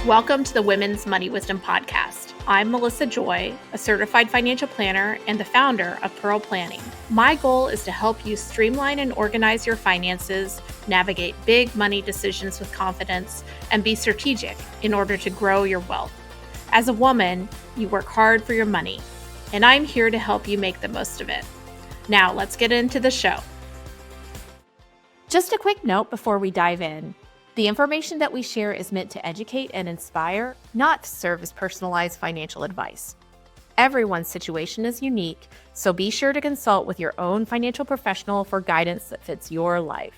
Welcome to the Women's Money Wisdom Podcast. I'm Melissa Joy, a certified financial planner and the founder of Pearl Planning. My goal is to help you streamline and organize your finances, navigate big money decisions with confidence, and be strategic in order to grow your wealth. As a woman, you work hard for your money, and I'm here to help you make the most of it. Now, let's get into the show. Just a quick note before we dive in. The information that we share is meant to educate and inspire, not to serve as personalized financial advice. Everyone's situation is unique, so be sure to consult with your own financial professional for guidance that fits your life.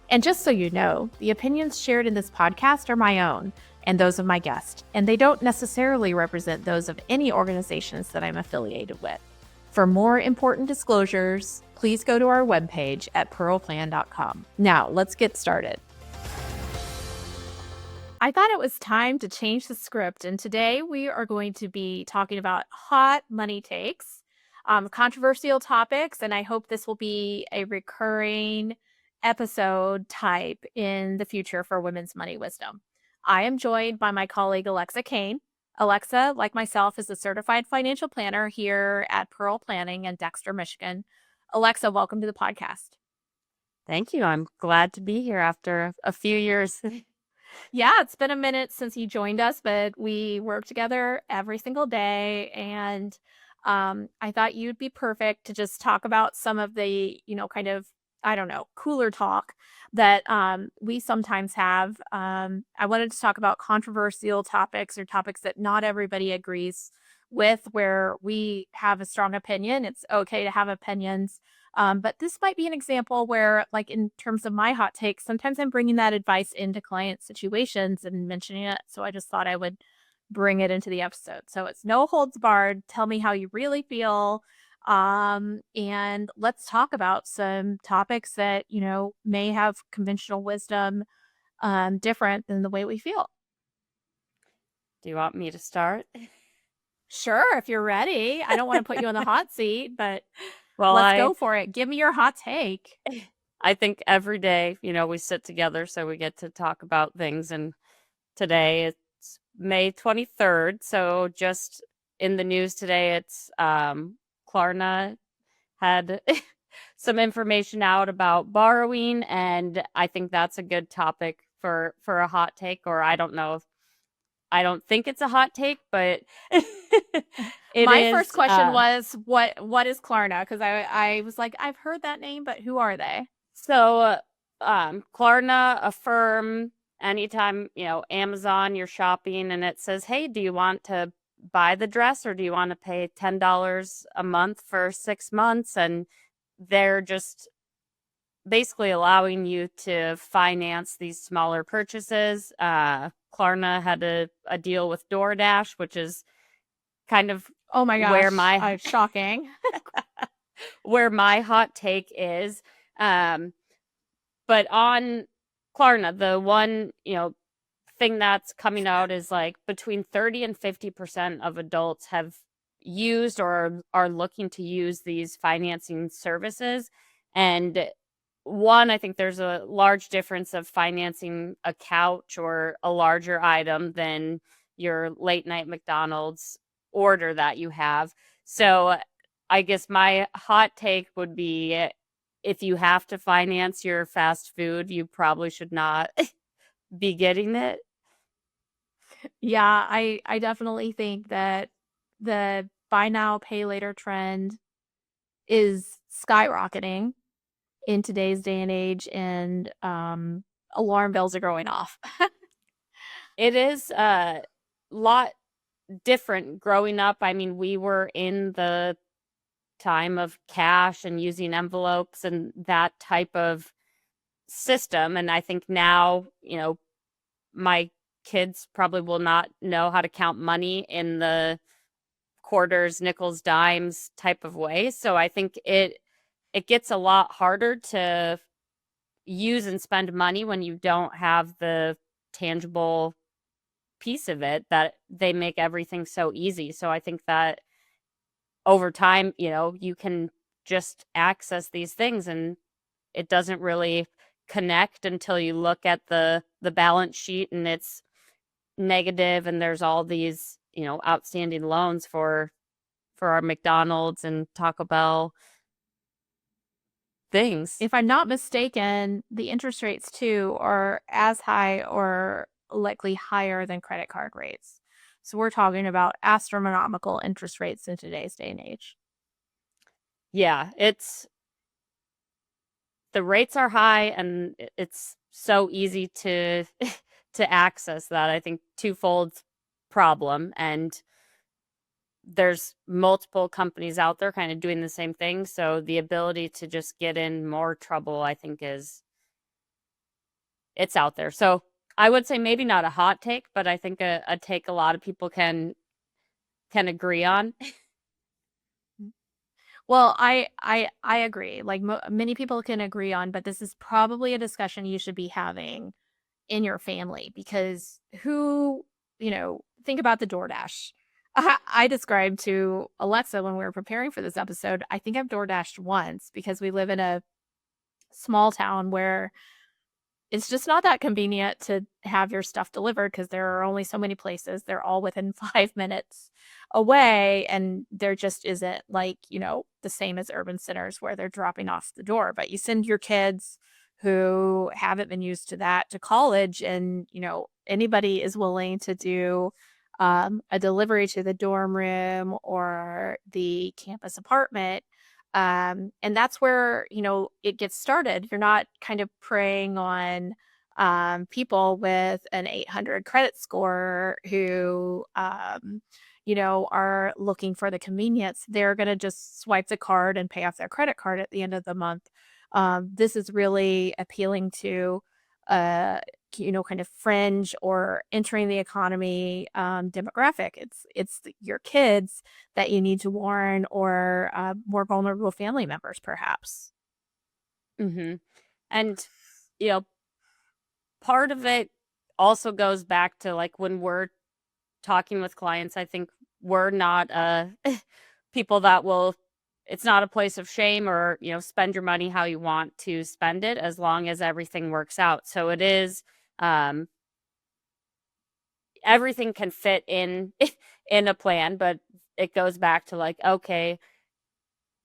And just so you know, the opinions shared in this podcast are my own and those of my guest, and they don't necessarily represent those of any organizations that I'm affiliated with. For more important disclosures, please go to our webpage at pearlplan.com. Now, let's get started. I thought it was time to change the script, and today we are going to be talking about hot money takes, controversial topics, and I hope this will be a recurring episode type in the future for Women's Money Wisdom. I am joined by my colleague, Alexa Kane. Alexa, like myself, is a certified financial planner here at Pearl Planning in Dexter, Michigan. Alexa, welcome to the podcast. Thank you. I'm glad to be here after a few years. Yeah, it's been a minute since you joined us, but we work together every single day. And I thought you'd be perfect to just talk about some of the, cooler talk that we sometimes have. I wanted to talk about controversial topics or topics that not everybody agrees with, where we have a strong opinion. It's okay to have opinions. But this might be an example where, like in terms of my hot takes, sometimes I'm bringing that advice into client situations and mentioning it. So I just thought I would bring it into the episode. So it's no holds barred. Tell me how you really feel. And let's talk about some topics that, may have conventional wisdom different than the way we feel. Do you want me to start? Sure, if you're ready. I don't want to put you on the hot seat, but let's go for it. Give me your hot take. I think every day, we sit together, so we get to talk about things. And today it's May 23rd. So just in the news today, it's Klarna had some information out about borrowing. And I think that's a good topic for a hot take, or I don't know if I don't think it's a hot take, but my first question was, what is Klarna? Because I was like, I've heard that name, but who are they? So Klarna, a firm, anytime, Amazon, you're shopping and it says, hey, do you want to buy the dress or do you want to pay $10 a month for 6 months? And they're just basically allowing you to finance these smaller purchases. Klarna had a deal with DoorDash, which is kind of where shocking where my hot take is. But on Klarna, the one thing that's coming out is like between 30 and 50% of adults have used or are looking to use these financing services. And one, I think there's a large difference of financing a couch or a larger item than your late night McDonald's order that you have. So I guess my hot take would be, if you have to finance your fast food, you probably should not be getting it. Yeah, I definitely think that the buy now, pay later trend is skyrocketing in today's day and age, and alarm bells are going off. It is a lot different growing up. I mean, we were in the time of cash and using envelopes and that type of system. And I think now, my kids probably will not know how to count money in the quarters, nickels, dimes type of way. So I think it gets a lot harder to use and spend money when you don't have the tangible piece of it, that they make everything so easy. So I think that over time, you can just access these things and it doesn't really connect until you look at the balance sheet and it's negative, and there's all these, outstanding loans for our McDonald's and Taco Bell things. If I'm not mistaken, the interest rates too are as high or likely higher than credit card rates. So we're talking about astronomical interest rates in today's day and age. Yeah, the rates are high, and it's so easy to to access that. I think twofold problem, and there's multiple companies out there kind of doing the same thing, so the ability to just get in more trouble, I think, it's out there. So I would say maybe not a hot take, but I think a take a lot of people can agree on. Well, I agree. Like many people can agree on, but this is probably a discussion you should be having in your family because think about the DoorDash. I described to Alexa when we were preparing for this episode, I think I've DoorDashed once because we live in a small town where it's just not that convenient to have your stuff delivered because there are only so many places. They're all within 5 minutes away. And there just isn't the same as urban centers where they're dropping off the door. But you send your kids who haven't been used to that to college, and, anybody is willing to do a delivery to the dorm room or the campus apartment, and that's where, it gets started. You're not kind of preying on people with an 800 credit score who, are looking for the convenience. They're going to just swipe the card and pay off their credit card at the end of the month. This is really appealing to, uh, kind of fringe or entering the economy demographic. It's your kids that you need to warn, or more vulnerable family members, perhaps. Mm-hmm. And, you know, part of it also goes back to like when we're talking with clients, I think we're not people that will, it's not a place of shame, or, spend your money how you want to spend it as long as everything works out. So it is, everything can fit in in a plan, but it goes back to like, okay,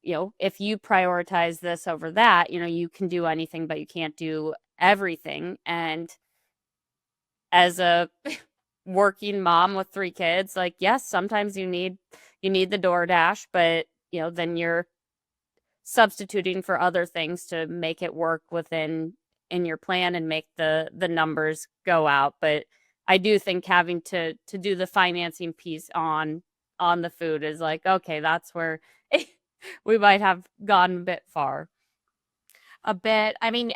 if you prioritize this over that, you can do anything, but you can't do everything. And as a working mom with 3 kids, like, yes, sometimes you need the DoorDash, but then you're substituting for other things to make it work in your plan and make the numbers go out. But I do think having to do the financing piece on the food is like, okay, that's where we might have gone a bit far. A bit. I mean,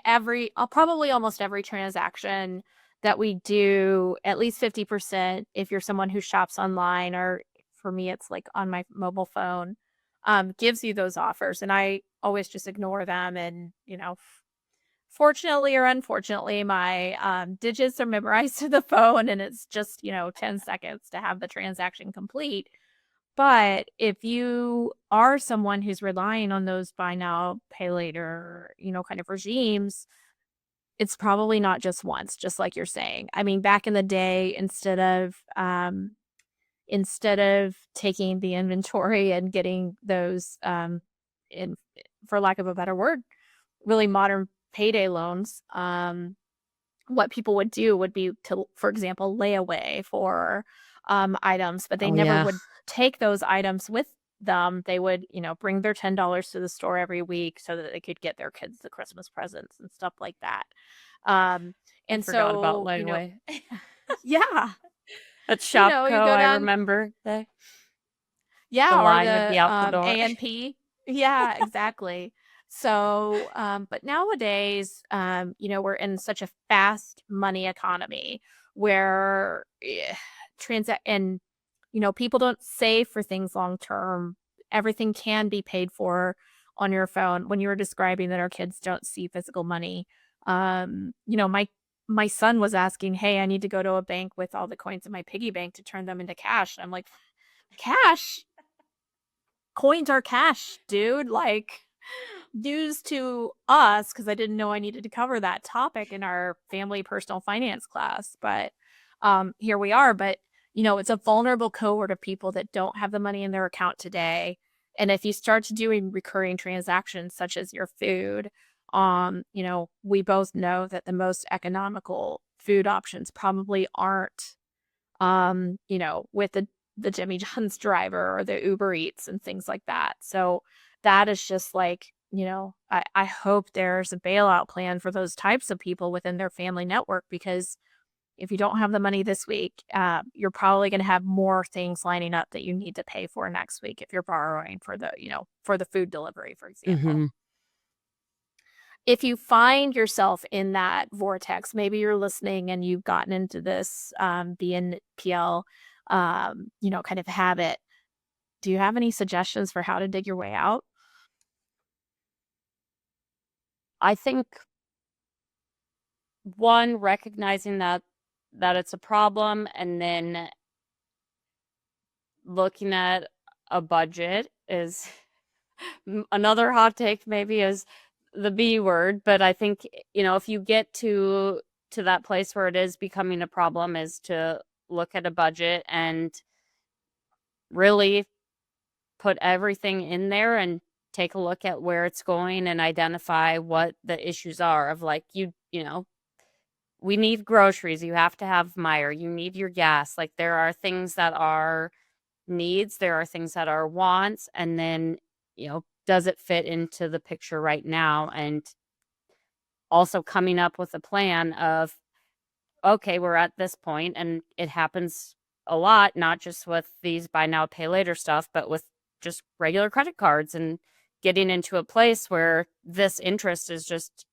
probably almost every transaction that we do, at least 50%, if you're someone who shops online, or for me, it's like on my mobile phone, gives you those offers. And I always just ignore them. And, fortunately or unfortunately, my digits are memorized to the phone, and it's just, 10 seconds to have the transaction complete. But if you are someone who's relying on those buy now, pay later, kind of regimes, it's probably not just once, just like you're saying. I mean, back in the day, instead of taking the inventory and getting those, in for lack of a better word, really modern payday loans, what people would do would be to, for example, lay away for items, but they Oh never yeah. would take those items with them. They would, bring their $10 to the store every week so that they could get their kids the Christmas presents and stuff like that. Um, I and forgot about so, layaway. yeah, At you Shopko, go I down, remember the yeah, or line would be the out the door. A&P. Yeah, exactly. So, but nowadays, we're in such a fast money economy where transact and people don't save for things long term. Everything can be paid for on your phone. When you were describing that our kids don't see physical money, my son was asking, "Hey, I need to go to a bank with all the coins in my piggy bank to turn them into cash." And I'm like, "Cash? Coins are cash, dude." Like, news to us, because I didn't know I needed to cover that topic in our family personal finance class. But here we are. But, it's a vulnerable cohort of people that don't have the money in their account today. And if you start to doing recurring transactions such as your food, we both know that the most economical food options probably aren't, with the Jimmy John's driver or the Uber Eats and things like that. So that is just like, I hope there's a bailout plan for those types of people within their family network, because if you don't have the money this week, you're probably going to have more things lining up that you need to pay for next week if you're borrowing for the food delivery, for example. Mhm. If you find yourself in that vortex, maybe you're listening and you've gotten into this BNPL, kind of habit. Do you have any suggestions for how to dig your way out? I think one, recognizing that it's a problem, and then looking at a budget is another hot take, maybe, is the B word. But I think, if you get to that place where it is becoming a problem, is to look at a budget and really put everything in there and take a look at where it's going and identify what the issues are of, like, we need groceries, you have to have Meijer, you need your gas. Like, there are things that are needs, there are things that are wants, and then, does it fit into the picture right now? And also coming up with a plan of, okay, we're at this point, and it happens a lot, not just with these buy now, pay later stuff, but with just regular credit cards, and getting into a place where this interest is just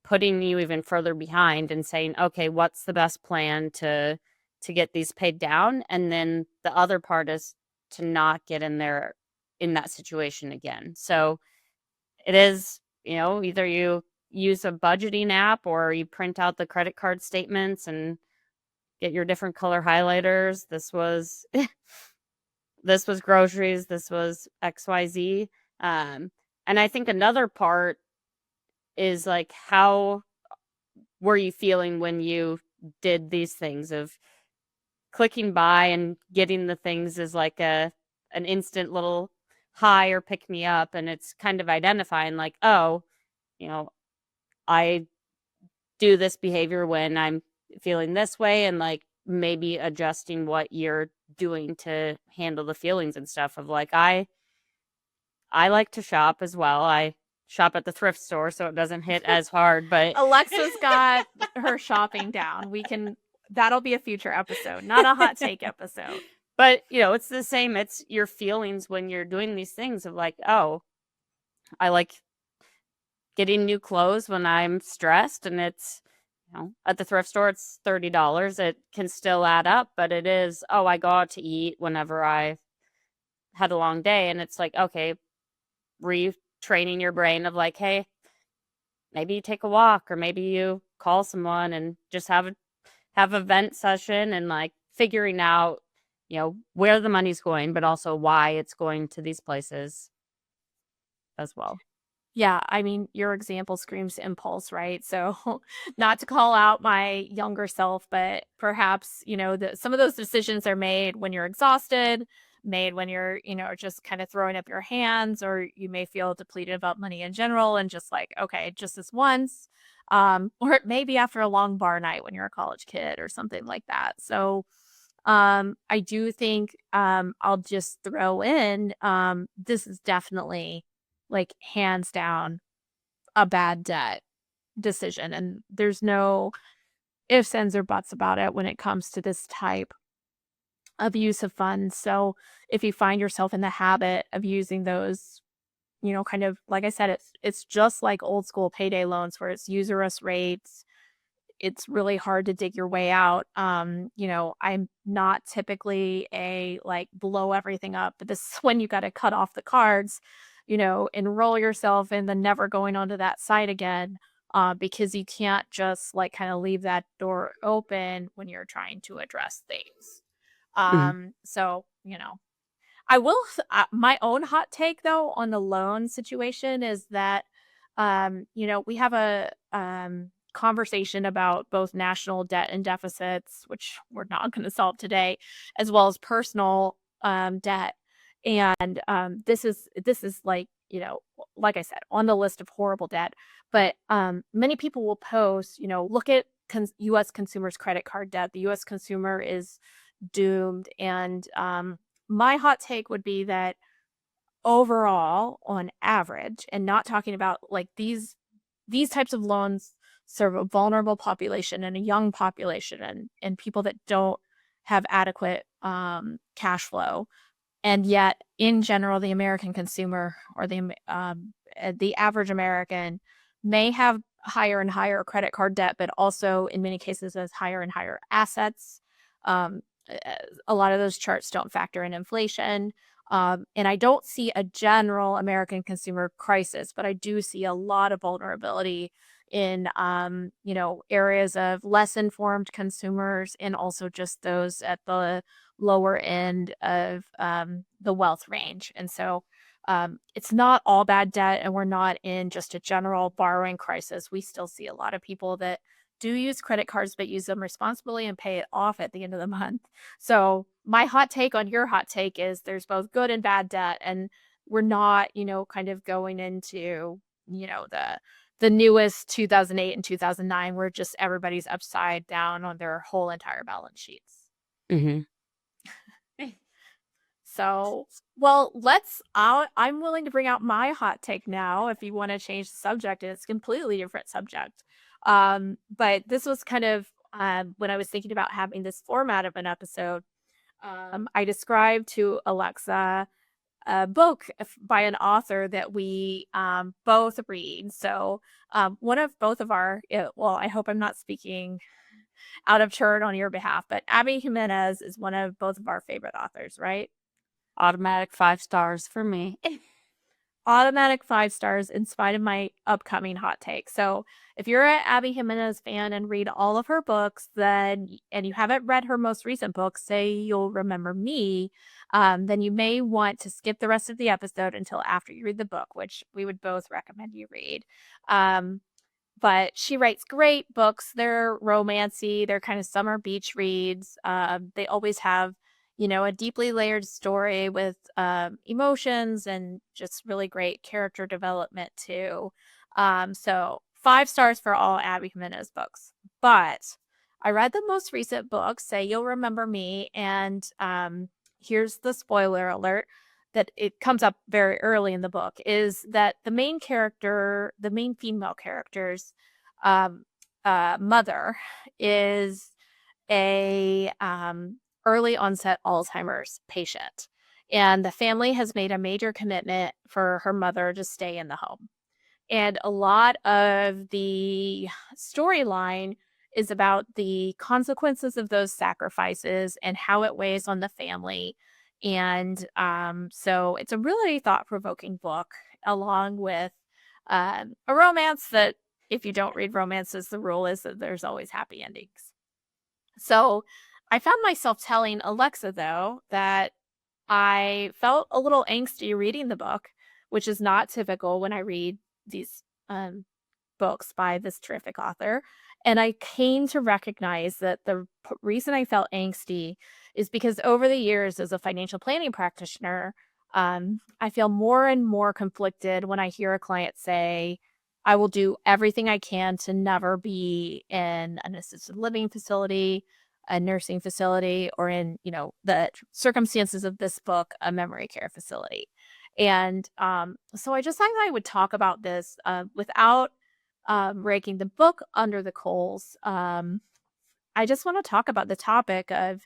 putting you even further behind, and saying, okay, what's the best plan to get these paid down? And then the other part is to not get in there in that situation again. So it is, either you use a budgeting app, or you print out the credit card statements and get your different color highlighters. This was this was groceries, this was XYZ. And I think another part is, like, how were you feeling when you did these things of clicking by and getting the things as like an instant little high or pick me up? And it's kind of identifying, like, oh, you know, I do this behavior when I'm feeling this way, and, like, maybe adjusting what you're doing to handle the feelings and stuff of, like, I like to shop as well. I shop at the thrift store, so it doesn't hit as hard, but Alexa's got her shopping down. That'll be a future episode, not a hot take episode. but, it's the same. It's your feelings when you're doing these things of, like, oh, I like getting new clothes when I'm stressed, and it's, at the thrift store, it's $30. It can still add up, but it is, oh, I go out to eat whenever I had a long day, and it's like, okay, retraining your brain of, like, hey, maybe you take a walk, or maybe you call someone and just have a vent session, and, like, figuring out, where the money's going, but also why it's going to these places as well. Yeah, I mean, your example screams impulse, right? So, not to call out my younger self, but perhaps, some of those decisions are made when you're exhausted, made when you're, just kind of throwing up your hands, or you may feel depleted about money in general and just like, okay, just this once. Or maybe after a long bar night when you're a college kid or something like that. So, I do think I'll just throw in this is definitely, like, hands down a bad debt decision, and there's no ifs, ands, or buts about it when it comes to this type of use of funds. So if you find yourself in the habit of using those, kind of like I said, it's just like old school payday loans where it's usurious rates. It's really hard to dig your way out. I'm not typically a, like, blow everything up, but this is when you got to cut off the cards, enroll yourself and then never going onto that site again, because you can't just, like, kind of leave that door open when you're trying to address things. Mhm. So, I will my own hot take though on the loan situation is that we have conversation about both national debt and deficits, which we're not going to solve today, as well as personal debt. And this is like, like I said, on the list of horrible debt. But many people will post, look at U.S. consumers' credit card debt. The U.S. consumer is doomed. And my hot take would be that overall, on average, and not talking about like these types of loans serve a vulnerable population and a young population and people that don't have adequate cash flow. And yet, in general, the American consumer or the average American may have higher and higher credit card debt, but also in many cases has higher and higher assets. Um, a lot of those charts don't factor in inflation. And I don't see a general American consumer crisis, but I do see a lot of vulnerability in areas of less informed consumers and also just those at the lower end of the wealth range. And so it's not all bad debt, and we're not in just a general borrowing crisis. We still see a lot of people that do use credit cards, but use them responsibly and pay it off at the end of the month. So my hot take on your hot take is there's both good and bad debt, and we're not, kind of going into, the newest 2008 and 2009 where just everybody's upside down on their whole entire balance sheets. Mm-hmm. So, well, I'm willing to bring out my hot take now if you want to change the subject, and it's a completely different subject. But this was kind of when I was thinking about having this format of an episode, I described to Alexa a book by an author that we both read. So, one of both of well, I hope I'm not speaking out of turn on your behalf, but Abby Jimenez is one of both of our favorite authors, right? Automatic 5 stars for me. Automatic 5 stars in spite of my upcoming hot take. So if you're an Abby Jimenez fan and read all of her books, and you haven't read her most recent book, Say You'll Remember Me, then you may want to skip the rest of the episode until after you read the book, which we would both recommend you read. But she writes great books. They're romancy. They're kind of summer beach reads. They always have, a deeply layered story with emotions and just really great character development too. So 5 stars for all Abby Jimenez books. But I read the most recent book, Say You'll Remember Me, and here's the spoiler alert that it comes up very early in the book, is that the main female character's mother is a early onset Alzheimer's patient. And the family has made a major commitment for her mother to stay in the home. And a lot of the storyline is about the consequences of those sacrifices and how it weighs on the family. And so it's a really thought-provoking book, along with a romance that, if you don't read romances, the rule is that there's always happy endings. So I found myself telling Alexa, though, that I felt a little angsty reading the book, which is not typical when I read these books by this terrific author. And I came to recognize that the reason I felt angsty is because over the years as a financial planning practitioner, I feel more and more conflicted when I hear a client say, I will do everything I can to never be in an assisted living facility, a nursing facility, or in, the circumstances of this book, a memory care facility. And so I just thought I would talk about this without raking the book under the coals. I just want to talk about the topic of,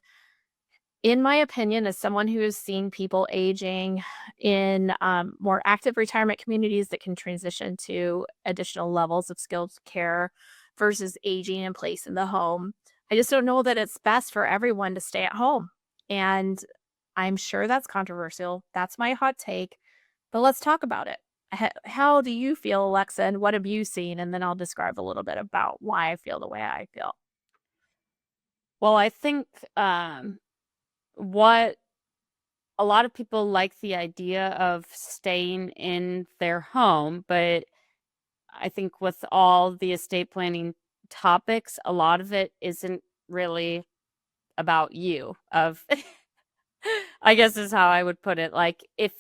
in my opinion, as someone who has seen people aging in more active retirement communities that can transition to additional levels of skilled care versus aging in place in the home, I just don't know that it's best for everyone to stay at home. And I'm sure that's controversial. That's my hot take. But let's talk about it. How do you feel, Alexa, and what have you seen? And then I'll describe a little bit about why I feel the way I feel. Well, I think what a lot of people like the idea of staying in their home, but I think with all the estate planning topics, a lot of it isn't really about you. Of I guess is how I would put it. Like, if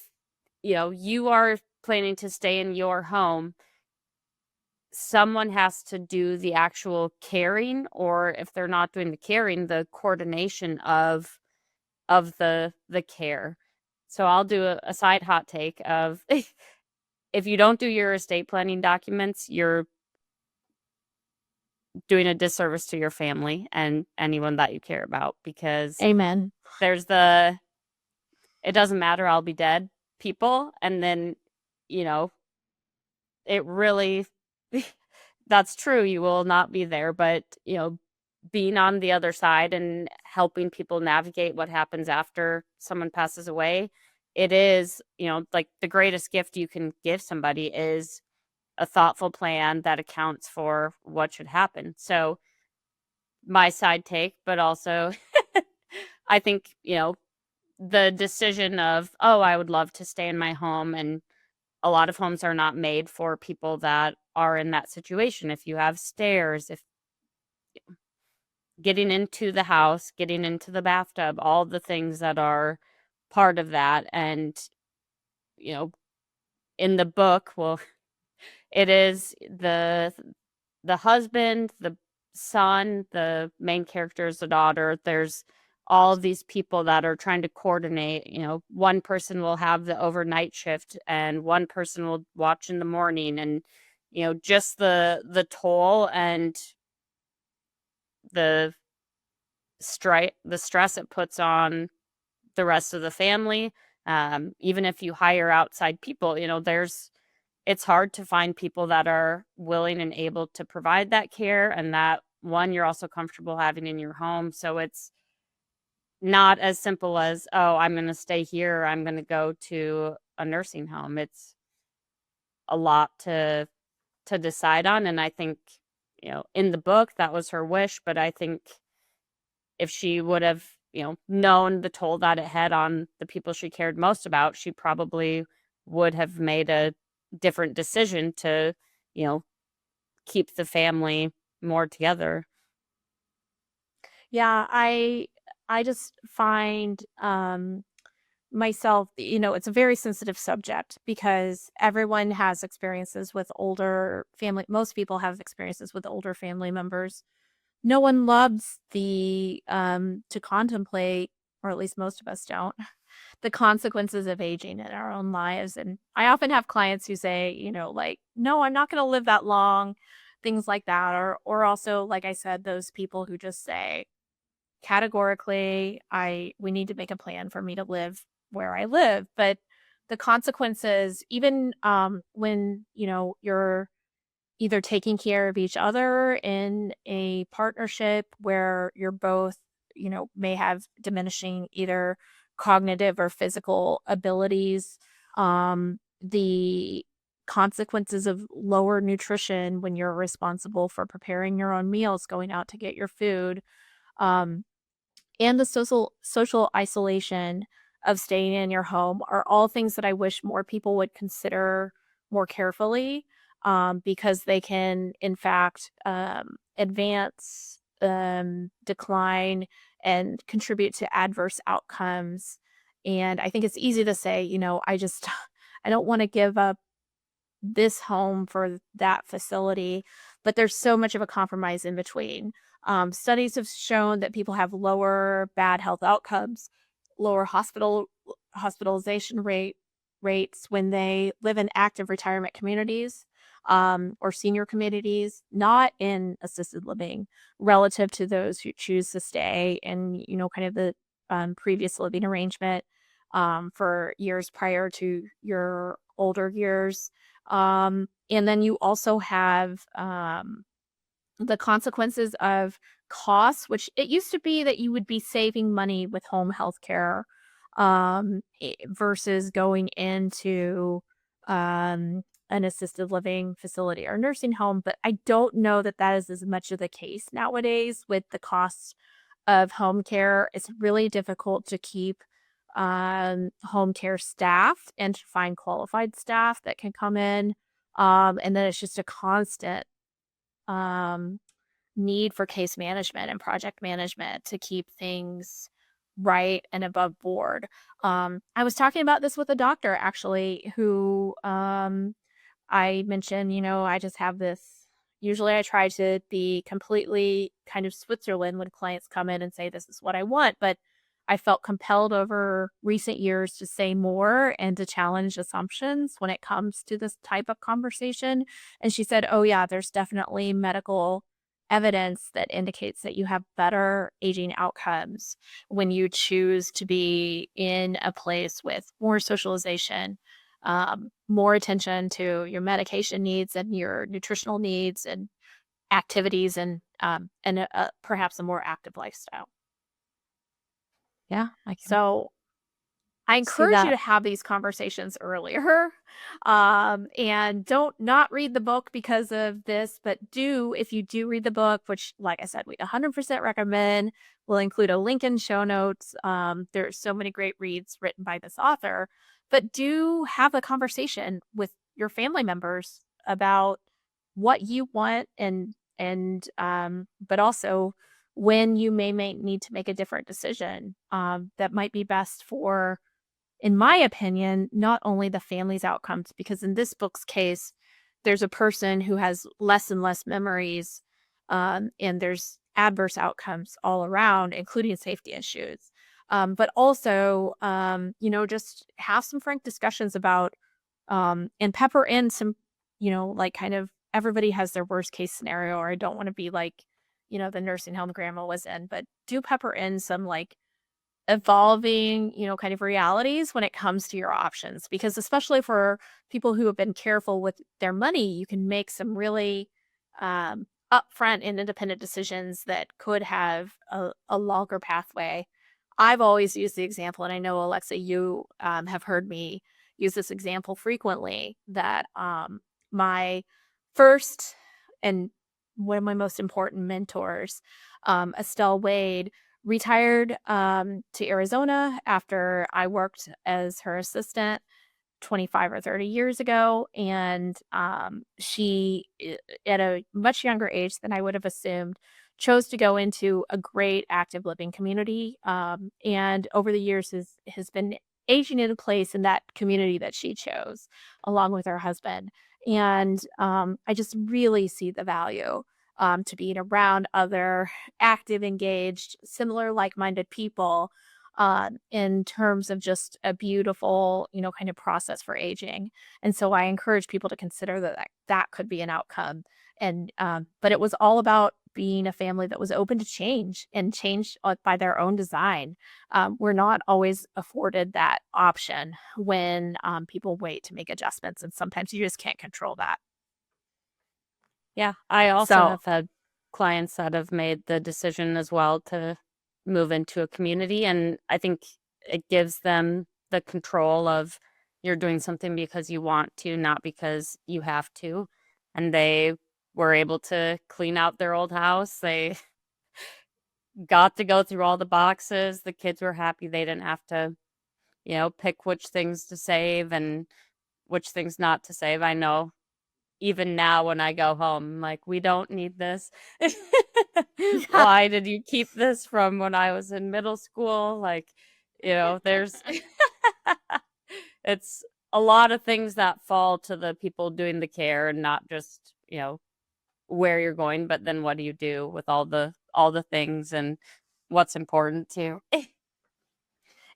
you are planning to stay in your home, someone has to do the actual caring, or if they're not doing the caring, the coordination of the care. So I'll do a side hot take of if you don't do your estate planning documents, you're doing a disservice to your family and anyone that you care about, because Amen. there's the it doesn't matter, I'll be dead people, and then you know it really that's true, you will not be there, but being on the other side and helping people navigate what happens after someone passes away, it is, like, the greatest gift you can give somebody is a thoughtful plan that accounts for what should happen. So my side take, but also I think, the decision of, oh, I would love to stay in my home, and a lot of homes are not made for people that are in that situation. If you have stairs, if getting into the house, getting into the bathtub, all the things that are part of that. And, you know, in the book, well, it is the husband, the son, the main character is the daughter. There's all of these people that are trying to coordinate. One person will have the overnight shift and one person will watch in the morning, and just the toll and the stress it puts on the rest of the family. Even if you hire outside people, it's hard to find people that are willing and able to provide that care, and that one you're also comfortable having in your home. So it's not as simple as, oh, I'm going to stay here, or I'm going to go to a nursing home. It's a lot to decide on. And I think, in the book that was her wish, but I think if she would have, known the toll that it had on the people she cared most about, she probably would have made a different decision to, you know, keep the family more together. Yeah, I just find myself, it's a very sensitive subject because everyone has experiences with older family. Most people have experiences with older family members. No one loves the to contemplate, or at least most of us don't, the consequences of aging in our own lives. And I often have clients who say, like, no, I'm not going to live that long, things like that. Or also, like I said, those people who just say categorically, we need to make a plan for me to live where I live. But the consequences, even when, you're either taking care of each other in a partnership where you're both, may have diminishing either cognitive or physical abilities. The consequences of lower nutrition when you're responsible for preparing your own meals, going out to get your food, um, and the social isolation of staying in your home are all things that I wish more people would consider more carefully, because they can, in fact, advance, decline, and contribute to adverse outcomes. And I think it's easy to say, I just, I don't want to give up this home for that facility, but there's so much of a compromise in between. Studies have shown that people have lower bad health outcomes, lower hospitalization rates when they live in active retirement communities, or senior communities, not in assisted living, relative to those who choose to stay in, kind of the previous living arrangement for years prior to your older years. And then you also have the consequences of costs, which it used to be that you would be saving money with home health care, versus going into an assisted living facility or nursing home. But I don't know that that is as much of the case nowadays with the costs of home care. It's really difficult to keep home care staff and to find qualified staff that can come in. And then it's just a constant, um, need for case management and project management to keep things right and above board. I was talking about this with a doctor actually who I mentioned, I just have this. Usually I try to be completely kind of Switzerland when clients come in and say, this is what I want. But I felt compelled over recent years to say more and to challenge assumptions when it comes to this type of conversation. And she said, oh, yeah, there's definitely medical evidence that indicates that you have better aging outcomes when you choose to be in a place with more socialization, more attention to your medication needs and your nutritional needs and activities and perhaps a more active lifestyle. Yeah, I can So I see encourage you that. to have these conversations earlier, and don't not read the book because of this, but do if you do read the book, which, like I said, we 100% recommend. We'll include a link in show notes. There are so many great reads written by this author, but do have a conversation with your family members about what you want and but also when you may need to make a different decision that might be best for, in my opinion, not only the family's outcomes, because in this book's case, there's a person who has less and less memories, and there's adverse outcomes all around, including safety issues. But also, just have some frank discussions about, and pepper in some, like kind of everybody has their worst case scenario, or I don't want to be like, the nursing home grandma was in, but do pepper in some like evolving, kind of realities when it comes to your options. Because especially for people who have been careful with their money, you can make some really upfront and independent decisions that could have a longer pathway. I've always used the example, and I know, Alexa, you have heard me use this example frequently, that my first and one of my most important mentors, Estelle Wade, retired to Arizona after I worked as her assistant 25 or 30 years ago. And she, at a much younger age than I would have assumed, chose to go into a great active living community. And over the years has been aging in place in that community that she chose, along with her husband. And I just really see the value to being around other active, engaged, similar, like minded people in terms of just a beautiful, kind of process for aging. And so I encourage people to consider that could be an outcome. And, but it was all about being a family that was open to change and change by their own design. We're not always afforded that option when people wait to make adjustments. And sometimes you just can't control that. Yeah, I also So have had clients that have made the decision as well to move into a community, and I think it gives them the control of you're doing something because you want to, not because you have to. And they were able to clean out their old house. They got to go through all the boxes. The kids were happy they didn't have to, pick which things to save and which things not to save. I know even now when I go home, I'm like, we don't need this. yeah. Why did you keep this from when I was in middle school? Like, there's it's a lot of things that fall to the people doing the care and not just, where you're going, but then what do you do with all the things and what's important too.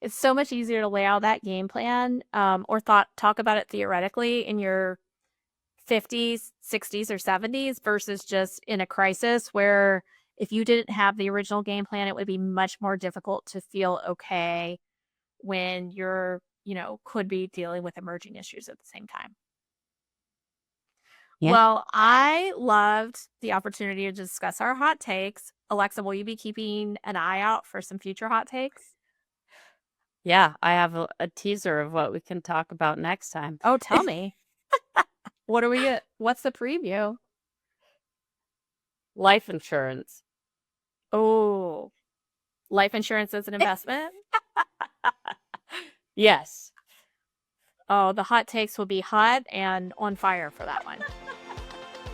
It's so much easier to lay out that game plan, or talk about it theoretically in your 50s, 60s, or 70s versus just in a crisis where if you didn't have the original game plan, it would be much more difficult to feel okay when you're, could be dealing with emerging issues at the same time. Yeah. Well, I loved the opportunity to discuss our hot takes. Alexa, will you be keeping an eye out for some future hot takes? Yeah, I have a teaser of what we can talk about next time. Oh, tell me. What are we get? What's the preview? Life insurance. Oh, life insurance as an investment? Yes. Oh, the hot takes will be hot and on fire for that one.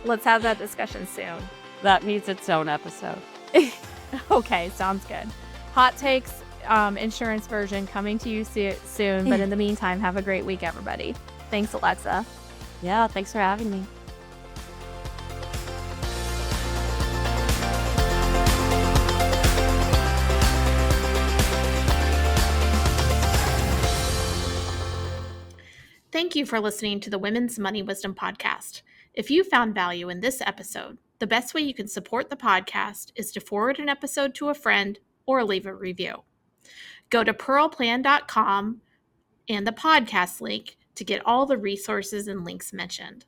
Let's have that discussion soon. That needs its own episode. Okay, sounds good. Hot takes insurance version coming to you soon. But in the meantime, have a great week, everybody. Thanks, Alexa. Yeah, thanks for having me. Thank you for listening to the Women's Money Wisdom Podcast. If you found value in this episode, the best way you can support the podcast is to forward an episode to a friend or leave a review. Go to pearlplan.com and the podcast link to get all the resources and links mentioned.